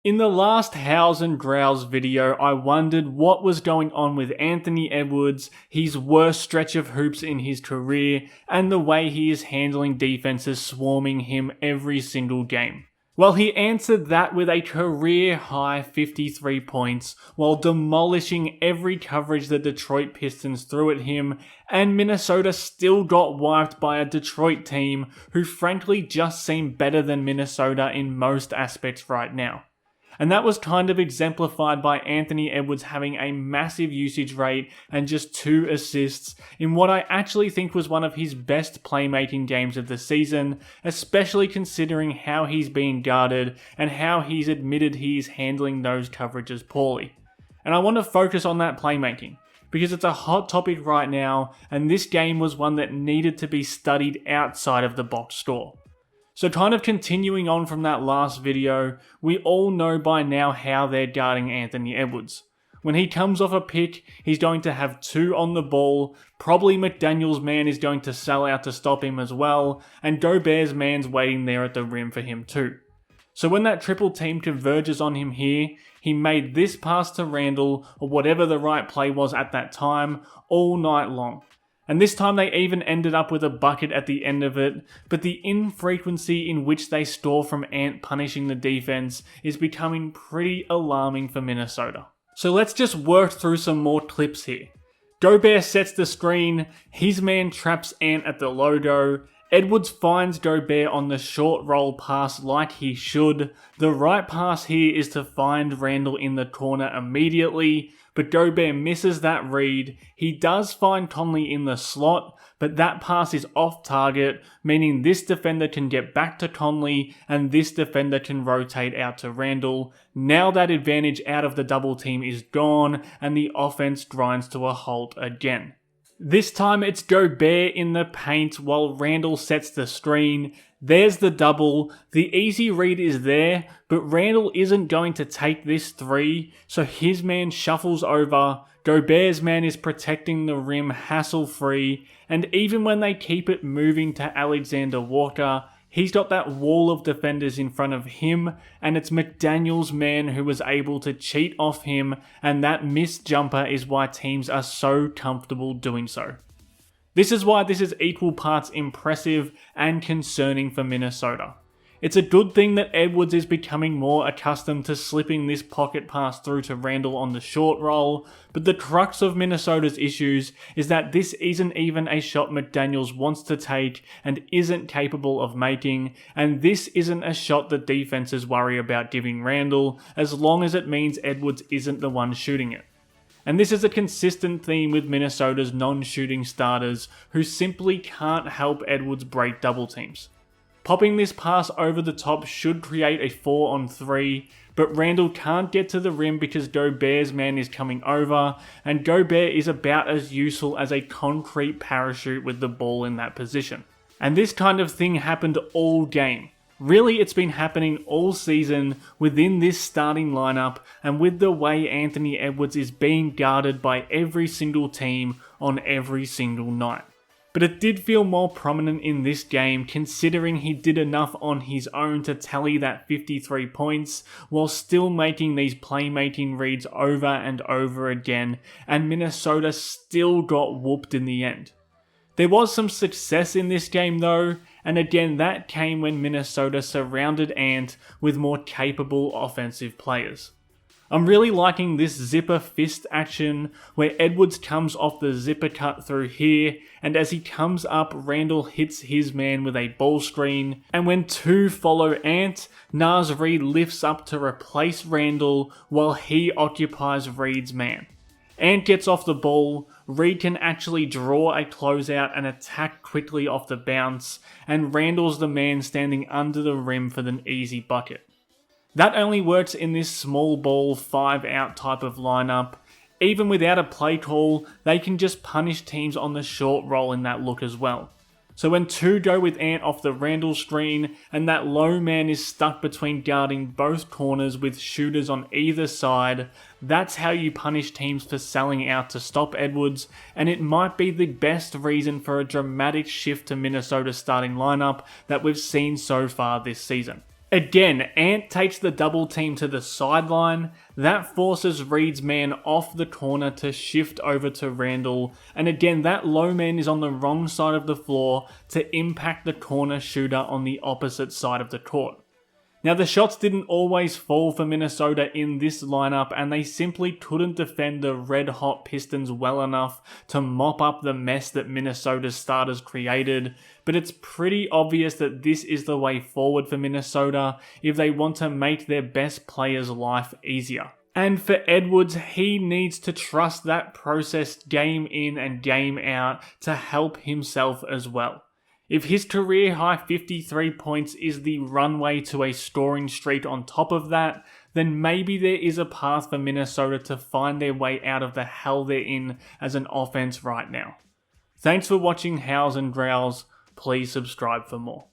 In the last Howls and Growls video, I wondered what was going on with Anthony Edwards, his worst stretch of hoops in his career, and the way he is handling defenses swarming him every single game. Well, he answered that with a career-high 53 points while demolishing every coverage the Detroit Pistons threw at him, and Minnesota still got wiped by a Detroit team who frankly just seem better than Minnesota in most aspects right now. And that was kind of exemplified by Anthony Edwards having a massive usage rate and just 2 assists in what I actually think was one of his best playmaking games of the season, especially considering how he's being guarded and how he's admitted he's handling those coverages poorly. And I want to focus on that playmaking, because it's a hot topic right now, and this game was one that needed to be studied outside of the box score. So kind of continuing on from that last video, we all know by now how they're guarding Anthony Edwards. When he comes off a pick, he's going to have 2 on the ball, probably McDaniel's man is going to sell out to stop him as well, and Gobert's man's waiting there at the rim for him too. So when that triple team converges on him here, he made this pass to Randall, or whatever the right play was at that time, all night long. And this time they even ended up with a bucket at the end of it, but the infrequency in which they score from Ant punishing the defense is becoming pretty alarming for Minnesota. So let's just work through some more clips here. Gobert sets the screen, his man traps Ant at the logo, Edwards finds Gobert on the short roll pass like he should. The right pass here is to find Randall in the corner immediately, but Gobert misses that read. He does find Conley in the slot, but that pass is off target, meaning this defender can get back to Conley and this defender can rotate out to Randall. Now that advantage out of the double team is gone and the offense grinds to a halt again. This time it's Gobert in the paint while Randall sets the screen. There's the double. The easy read is there, but Randall isn't going to take this 3, so his man shuffles over. Gobert's man is protecting the rim hassle-free, and even when they keep it moving to Alexander Walker, he's got that wall of defenders in front of him, and it's McDaniel's man who was able to cheat off him, and that missed jumper is why teams are so comfortable doing so. This is why this is equal parts impressive and concerning for Minnesota. It's a good thing that Edwards is becoming more accustomed to slipping this pocket pass through to Randall on the short roll, but the crux of Minnesota's issues is that this isn't even a shot McDaniels wants to take and isn't capable of making, and this isn't a shot that defenses worry about giving Randall as long as it means Edwards isn't the one shooting it. And this is a consistent theme with Minnesota's non-shooting starters who simply can't help Edwards break double teams. Popping this pass over the top should create a 4-on-3, but Randall can't get to the rim because Gobert's man is coming over, and Gobert is about as useful as a concrete parachute with the ball in that position. And this kind of thing happened all game. Really, it's been happening all season within this starting lineup and with the way Anthony Edwards is being guarded by every single team on every single night. But it did feel more prominent in this game considering he did enough on his own to tally that 53 points while still making these playmaking reads over and over again, and Minnesota still got whooped in the end. There was some success in this game though, and again that came when Minnesota surrounded Ant with more capable offensive players. I'm really liking this zipper fist action where Edwards comes off the zipper cut through here, and as he comes up, Randall hits his man with a ball screen, and when 2 follow Ant, Naz Reid lifts up to replace Randall while he occupies Reid's man. Ant gets off the ball, Reid can actually draw a closeout and attack quickly off the bounce, and Randall's the man standing under the rim for the easy bucket. That only works in this small ball 5-out type of lineup. Even without a play call, they can just punish teams on the short roll in that look as well. So when 2 go with Ant off the Randall screen and that low man is stuck between guarding both corners with shooters on either side, that's how you punish teams for selling out to stop Edwards, and it might be the best reason for a dramatic shift to Minnesota's starting lineup that we've seen so far this season. Again, Ant takes the double team to the sideline. That forces Reed's man off the corner to shift over to Randall. And again, that low man is on the wrong side of the floor to impact the corner shooter on the opposite side of the court. Now, the shots didn't always fall for Minnesota in this lineup, and they simply couldn't defend the red-hot Pistons well enough to mop up the mess that Minnesota's starters created. But it's pretty obvious that this is the way forward for Minnesota if they want to make their best player's life easier. And for Edwards, he needs to trust that process game in and game out to help himself as well. If his career-high 53 points is the runway to a scoring streak on top of that, then maybe there is a path for Minnesota to find their way out of the hell they're in as an offense right now. Thanks for watching Howls and Growls. Please subscribe for more.